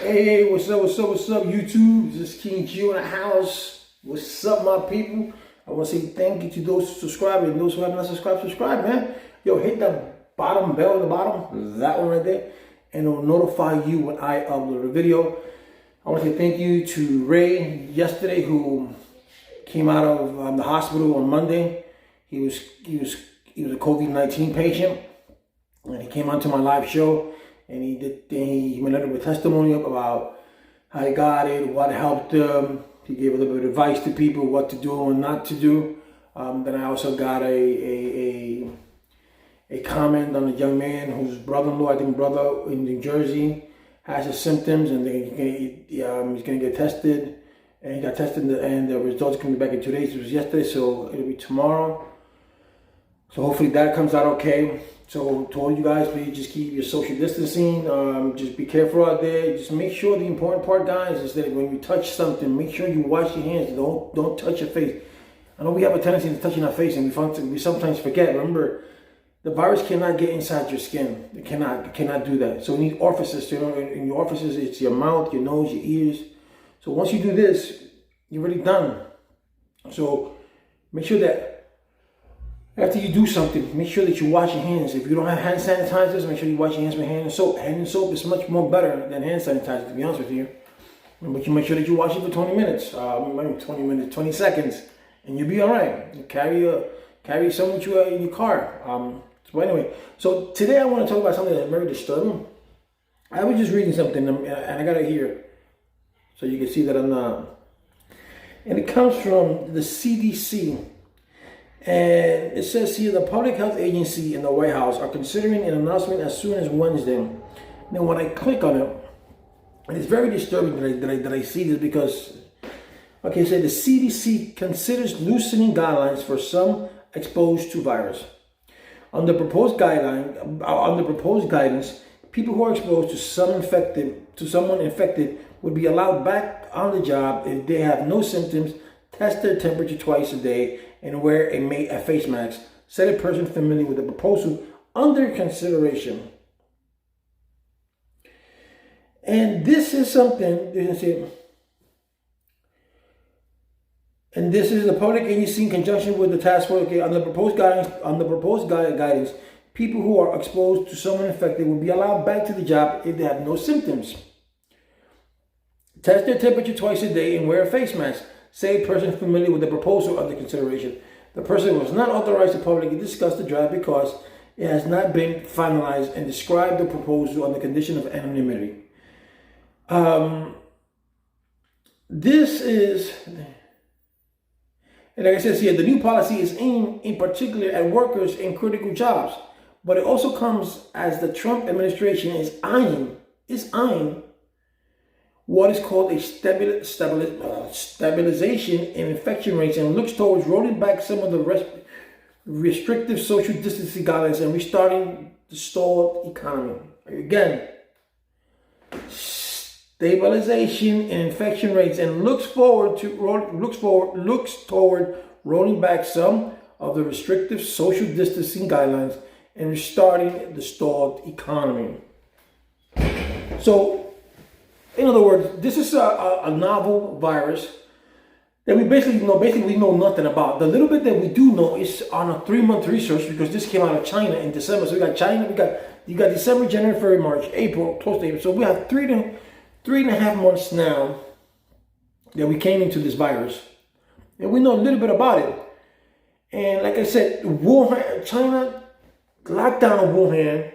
Hey, what's up, YouTube? This is King Gio in the house. What's up, my people? I want to say thank you to those who subscribe and those who have not subscribed, man. Yo, hit that bottom bell at the bottom, that one right there, and it'll notify you when I upload a video. I want to say thank you to Ray yesterday, who came out of the hospital on Monday. He was a COVID-19 patient, and he came onto my live show. And he went under with testimony about how he got it, what helped him. He gave a little bit of advice to people, what to do and not to do. Then I also got a comment on a young man whose brother-in-law, I think brother in New Jersey, has his symptoms, and he's going to get tested. And he got tested, and the results coming back in 2 days. It was yesterday, so it'll be tomorrow. So hopefully that comes out okay. So to all you guys, please just keep your social distancing. Just be careful out there. Just make sure the important part, guys, is that when you touch something, make sure you wash your hands. Don't touch your face. I know we have a tendency to touching our face, and we sometimes forget. Remember, the virus cannot get inside your skin. It cannot do that. So we need orifices. You know, in your orifices, it's your mouth, your nose, your ears. So once you do this, you're really done. So make sure that after you do something, make sure that you wash your hands. If you don't have hand sanitizers, make sure you wash your hands with hand and soap. Hand and soap is much more better than hand sanitizer, to be honest with you. But you make sure that you wash it for 20 minutes, 20 seconds, and you'll be all right. You carry some with you in your car. So anyway, so today I want to talk about something that's very disturbing. I was just reading something, and I got it here, so you can see that I'm not. And it comes from the CDC. And it says here, the Public Health Agency and the White House are considering an announcement as soon as Wednesday. Now, when I click on it, and it's very disturbing that I see this because, okay, so the CDC considers loosening guidelines for some exposed to virus. Under proposed guidance, people who are exposed to someone infected would be allowed back on the job if they have no symptoms, test their temperature twice a day, and wear a face mask. Said a person familiar with the proposal under consideration. And this is something, and this is the public agency in conjunction with the task force. Okay, on the proposed guidance, people who are exposed to someone infected will be allowed back to the job if they have no symptoms. Test their temperature twice a day and wear a face mask. Say a person familiar with the proposal under consideration. The person was not authorized to publicly discuss the draft because it has not been finalized and described the proposal on the condition of anonymity. This is, and like I said here, the new policy is aimed in particular at workers in critical jobs, but it also comes as the Trump administration is eyeing what is called a stabilization in infection rates and looks towards rolling back some of the restrictive social distancing guidelines and restarting the stalled economy. Again, stabilization in infection rates and looks toward rolling back some of the restrictive social distancing guidelines and restarting the stalled economy. So, in other words, this is a novel virus that we basically know nothing about. The little bit that we do know is on a 3-month research because this came out of China in December. So we got China, you got December, January, February, March, April, close to April. So we have 3.5 months now that we came into this virus, and we know a little bit about it. And like I said, Wuhan, China, lockdown of Wuhan,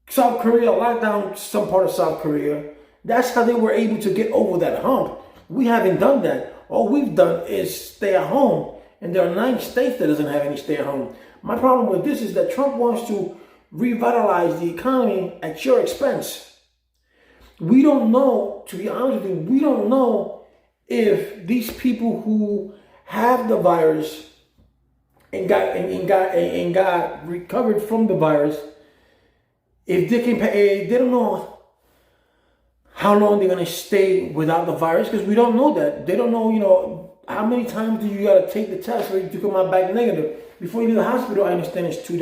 South Korea, lockdown some part of South Korea. That's how they were able to get over that hump. We haven't done that. All we've done is stay at home. And there are 9 states that doesn't have any stay at home. My problem with this is that Trump wants to revitalize the economy at your expense. We don't know, to be honest with you, we don't know if these people who have the virus and got recovered from the virus, if they can pay, they don't know how long they're going to stay without the virus, because we don't know that. They don't know, how many times do you got to take the test for you to come out back negative? Before you leave the hospital, I understand they do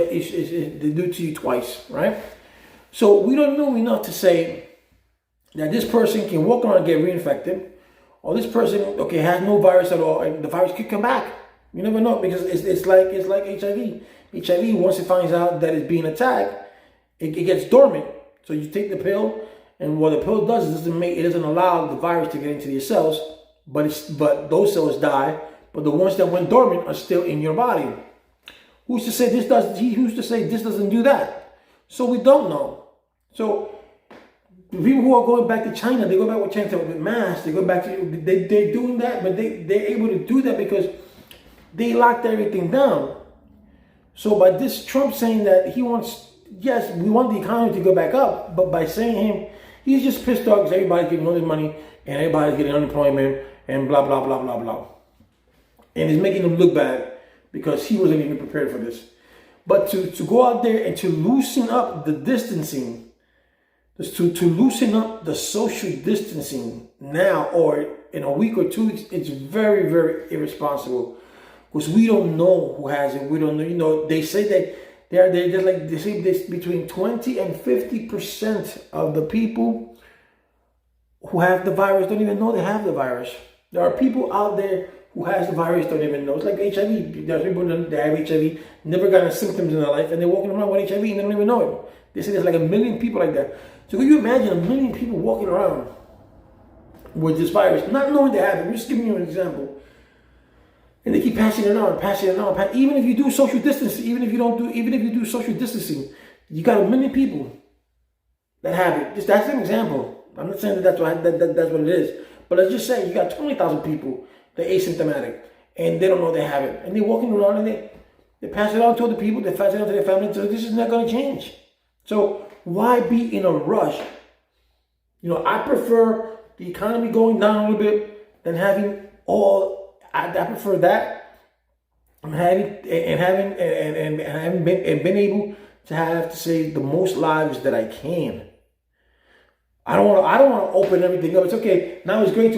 it to you twice, right? So we don't know enough to say that this person can walk around and get reinfected, or this person, okay, has no virus at all, and the virus could come back. You never know, because it's like HIV. HIV, once it finds out that it's being attacked, it gets dormant. So you take the pill, and what the pill does is it doesn't allow the virus to get into your cells, but those cells die, but the ones that went dormant are still in your body. Who's to say this doesn't do that? So we don't know. So the people who are going back to China, they go back with China with masks, they go back to, they're doing that, but they're able to do that because they locked everything down. So by this Trump saying that he wants, yes, we want the economy to go back up, but by saying he's just pissed off because everybody's getting all this money and everybody's getting unemployment and blah, blah, blah, blah, blah. And it's making him look bad because he wasn't even prepared for this. But to go out there and to loosen up the distancing, to loosen up the social distancing now or in a week or 2 weeks, it's very, very irresponsible. Because we don't know who has it. We don't know. You know, they say that they say this between 20 and 50% of the people who have the virus don't even know they have the virus. There are people out there who has the virus don't even know. It's like HIV. There are people that have HIV, never got any symptoms in their life, and they're walking around with HIV and they don't even know it. They say there's like 1 million people like that. So can you imagine 1 million people walking around with this virus, not knowing they have it? I'm just giving you an example. And they keep passing it on, even if you do social distancing, even if you do social distancing, you got 1 million people that have it. Just that's an example. I'm not saying that's what it is, but let's just say you got 20,000 people that are asymptomatic and they don't know they have it, and they're walking around and they pass it on to other people, they pass it on to their family. So this is not going to change. So why be in a rush? You know, I prefer the economy going down a little bit than having all. I prefer that and having been able to have to save the most lives that I can. I don't want to open everything up. It's okay. Now it's good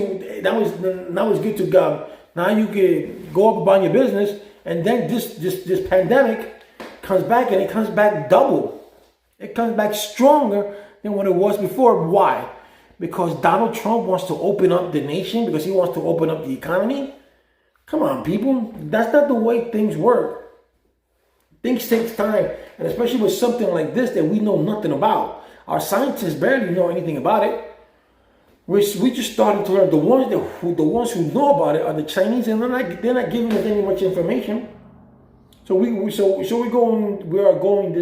to go. Now you can go up about your business, and then this pandemic comes back, and it comes back double. It comes back stronger than what it was before. Why? Because Donald Trump wants to open up the nation, because he wants to open up the economy. Come on, people. That's not the way things work. Things take time, and especially with something like this that we know nothing about. Our scientists barely know anything about it. We just started to learn. The ones who know about it are the Chinese, and they're not giving us any much information. So we are going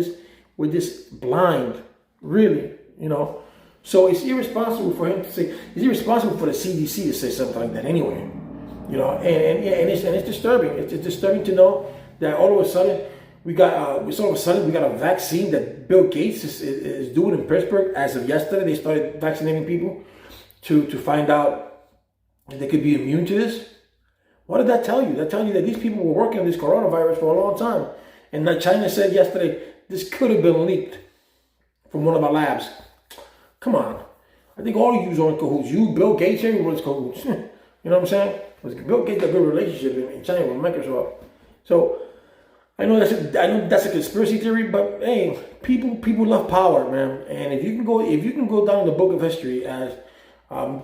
with this blind, really, you know. So it's irresponsible for him to say. It's irresponsible for the CDC to say something like that anyway. You know, and it's disturbing. It's disturbing to know that all of a sudden we got a vaccine that Bill Gates is doing in Pittsburgh. As of yesterday, they started vaccinating people to find out if they could be immune to this. What did that tell you? That tells you that these people were working on this coronavirus for a long time. And that China said yesterday, this could have been leaked from one of our labs. Come on. I think all of you are in cahoots. You, Bill Gates, everyone's cahoots. You know what I'm saying? Bill Gates got a good relationship in China with Microsoft. So I know that's a conspiracy theory, but hey, people love power, man. And if you can go down the book of history as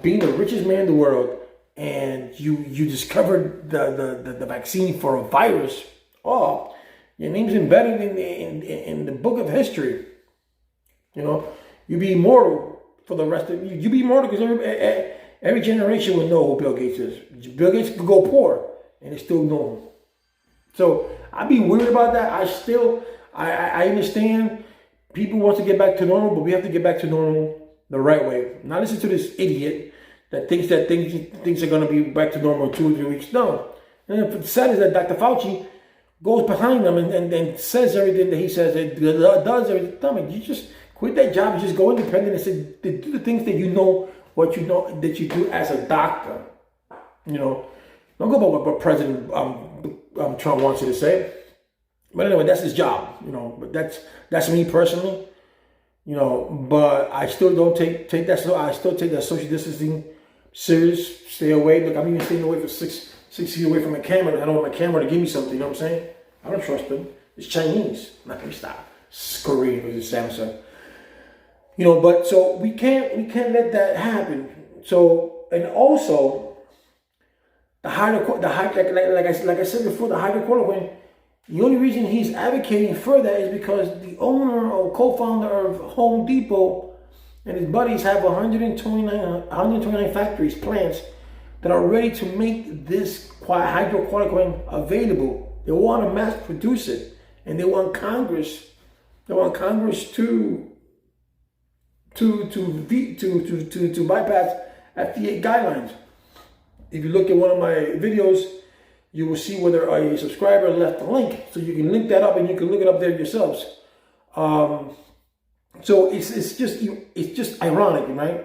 being the richest man in the world, and you discovered the vaccine for a virus, oh, your name's embedded in the book of history. You know, you be immortal for the rest of you. You be immortal because every generation will know who Bill Gates is. Bill Gates could go poor and they still know him. So I'd be weird about that. I understand people want to get back to normal, but we have to get back to normal the right way. Not listen to this idiot that thinks are going to be back to normal in 2 or 3 weeks. No. And the sad is that Dr. Fauci goes behind them and says everything that he says, does everything. Tell me, you just quit that job and just go independent and say, do the things that you know, what you know that you do as a doctor. You know, don't go by what President Trump wants you to say. But anyway, that's his job. You know, but that's me personally. You know, but I still don't take that. So I still take that social distancing serious. Stay away. Look, I'm even staying away for 6 feet away from the camera. I don't want my camera to give me something. You know what I'm saying? I don't trust them. It's Chinese. Not gonna stop. It's Korean. It's Samsung. But so we can't let that happen. So, and also like I said before, the hydrochloroquine. The only reason he's advocating for that is because the owner or co-founder of Home Depot and his buddies have 129 factories, plants that are ready to make this hydrochloroquine available. They want to mass produce it, and they want Congress to bypass FDA guidelines. If you look at one of my videos, you will see whether a subscriber left a link, so you can link that up and you can look it up there yourselves. So it's just ironic, right?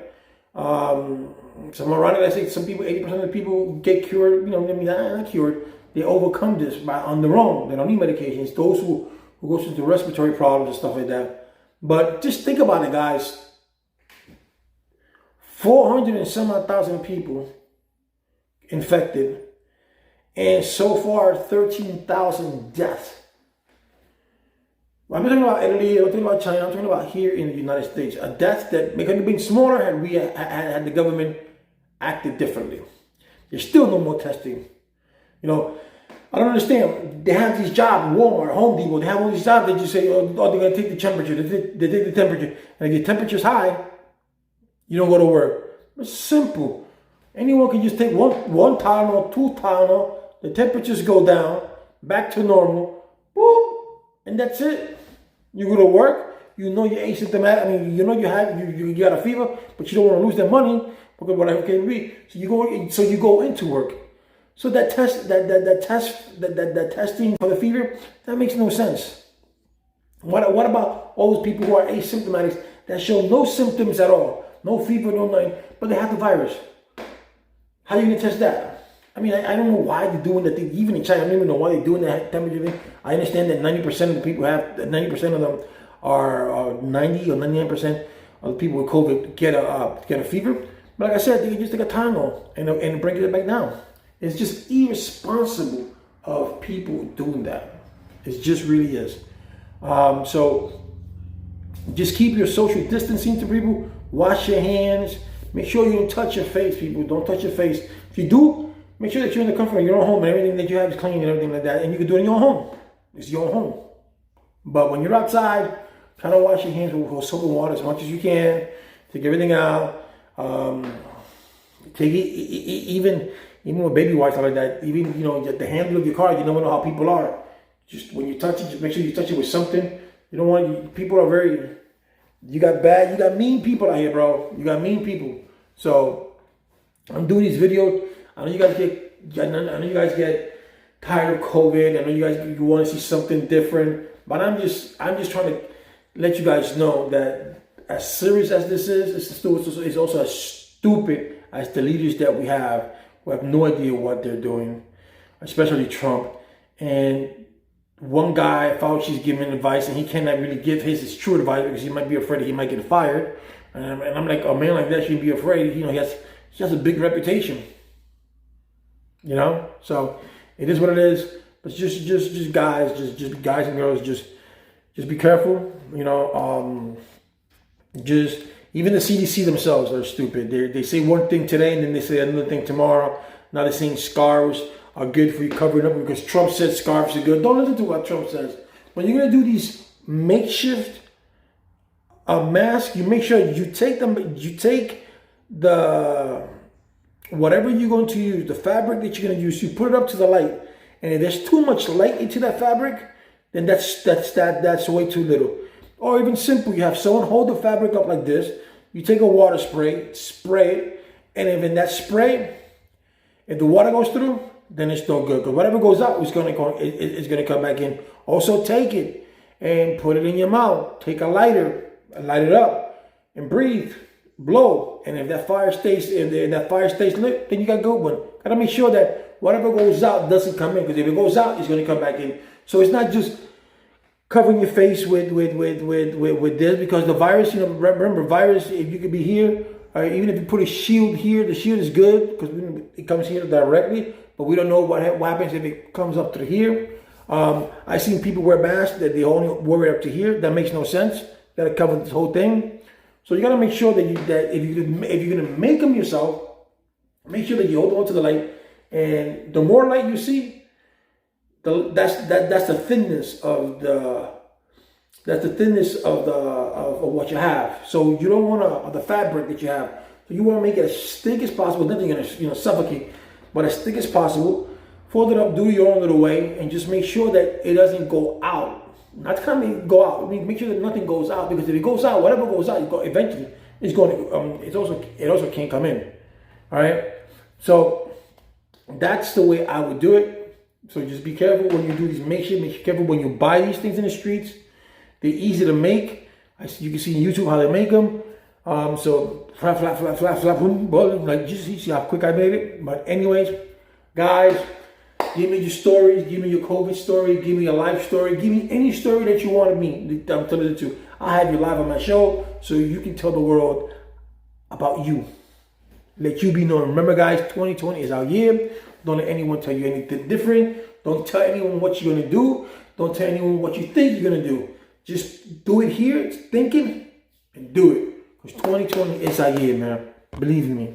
Some ironic. I say some people, 80% of the people get cured. Not cured. They overcome this on their own. They don't need medications. Those who go through the respiratory problems and stuff like that. But just think about it, guys. 400 and some odd thousand people infected, and so far 13,000 deaths. I'm not talking about Italy, I'm talking about China, I'm talking about here in the United States. A death that may have been smaller had the government acted differently. There's still no more testing. I don't understand. They have these jobs, Walmart, Home Depot, they have all these jobs that you say, they're going to take the temperature. They take the temperature. And if the temperature's high, you don't go to work. It's simple. Anyone can just take one Tylenol, 2 Tylenol, the temperatures go down, back to normal, boop, and that's it. You go to work, you're asymptomatic. I mean, you got a fever, but you don't want to lose that money because whatever it can be. So you go into work. So that testing for the fever, that makes no sense. What about all those people who are asymptomatic that show no symptoms at all, no fever, no nothing, but they have the virus? How are you gonna test that? I mean, I don't know why they're doing that thing. Even in China, I don't even know why they're doing that temperature thing. I understand that 90% of the people 90% of them are 90 or 99% of the people with COVID get a fever. But like I said, they can just take a Tylenol and bring it back down. It's just irresponsible of people doing that. It just really is. So just keep your social distancing to people. Wash your hands. Make sure you don't touch your face, people. Don't touch your face. If you do, make sure that you're in the comfort of your own home and everything that you have is clean and everything like that. And you can do it in your home. It's your home. But when you're outside, try to wash your hands with soap and water as much as you can. Take everything out. Take it, even with baby wipes like that. Even the handle of your car. You never know how people are. Just when you touch it, just make sure you touch it with something. You don't want. People are very. You got mean people out here, bro. You got mean people. So I'm doing these videos. I know you guys get tired of COVID. I know you want to see something different. But I'm just trying to let you guys know that as serious as this is, it's also as stupid as the leaders that we have who have no idea what they're doing, especially Trump. And one guy, Fauci's giving advice, and he cannot really give his true advice because he might be afraid that he might get fired. And I'm like, a man like that shouldn't be afraid. He has a big reputation. So it is what it is. But just guys, just guys and girls, just be careful. Just even the CDC themselves are stupid. They say one thing today and then they say another thing tomorrow. Now they're saying scarves are good for you covering up because Trump said scarves are good. Don't listen to what Trump says. When you're gonna do these makeshift masks, you make sure you take the whatever you're going to use, the fabric that you're gonna use, you put it up to the light. And if there's too much light into that fabric, then that's way too little. Or even simple, you have someone hold the fabric up like this. You take a water spray it, and if in that spray, if the water goes through, then it's still good. Because whatever goes out is going to come back in. Also, take it and put it in your mouth. Take a lighter, light it up, and breathe, blow. And if that fire stays, lit, then you got a good one. Gotta make sure that whatever goes out doesn't come in. Because if it goes out, it's going to come back in. So it's not just covering your face with this, because the virus, remember, virus, if you could be here, even if you put a shield here, the shield is good because it comes here directly, but we don't know what happens if it comes up to here. I've seen people wear masks that they only wear it up to here. That makes no sense. Got to cover this whole thing. So you gotta make sure that if you're gonna make them yourself, make sure that you hold on to the light. And the more light you see, that's the thinness of what you have. So you don't want the fabric that you have. So you want to make it as thick as possible. Nothing gonna suffocate, but as thick as possible. Fold it up, do your own little way, and just make sure that it doesn't go out. Not kind of go out. I mean, make sure that nothing goes out, because if it goes out, whatever goes out, eventually it's going to. It also can't come in. All right. So that's the way I would do it. So just be careful when you do these makeshift. Make careful when you buy these things in the streets. They're easy to make. You can see on YouTube how they make them. So flap, boom, boom, like just see how quick I made it. But anyways, guys, give me your stories. Give me your COVID story. Give me your life story. Give me any story that you wanted me to listen to. I have you live on my show, so you can tell the world about you. Let you be known. Remember, guys, 2020 is our year. Don't let anyone tell you anything different. Don't tell anyone what you're gonna do. Don't tell anyone what you think you're gonna do. Just do it here. It's thinking and do it. Because 2020 is our year, man. Believe in me.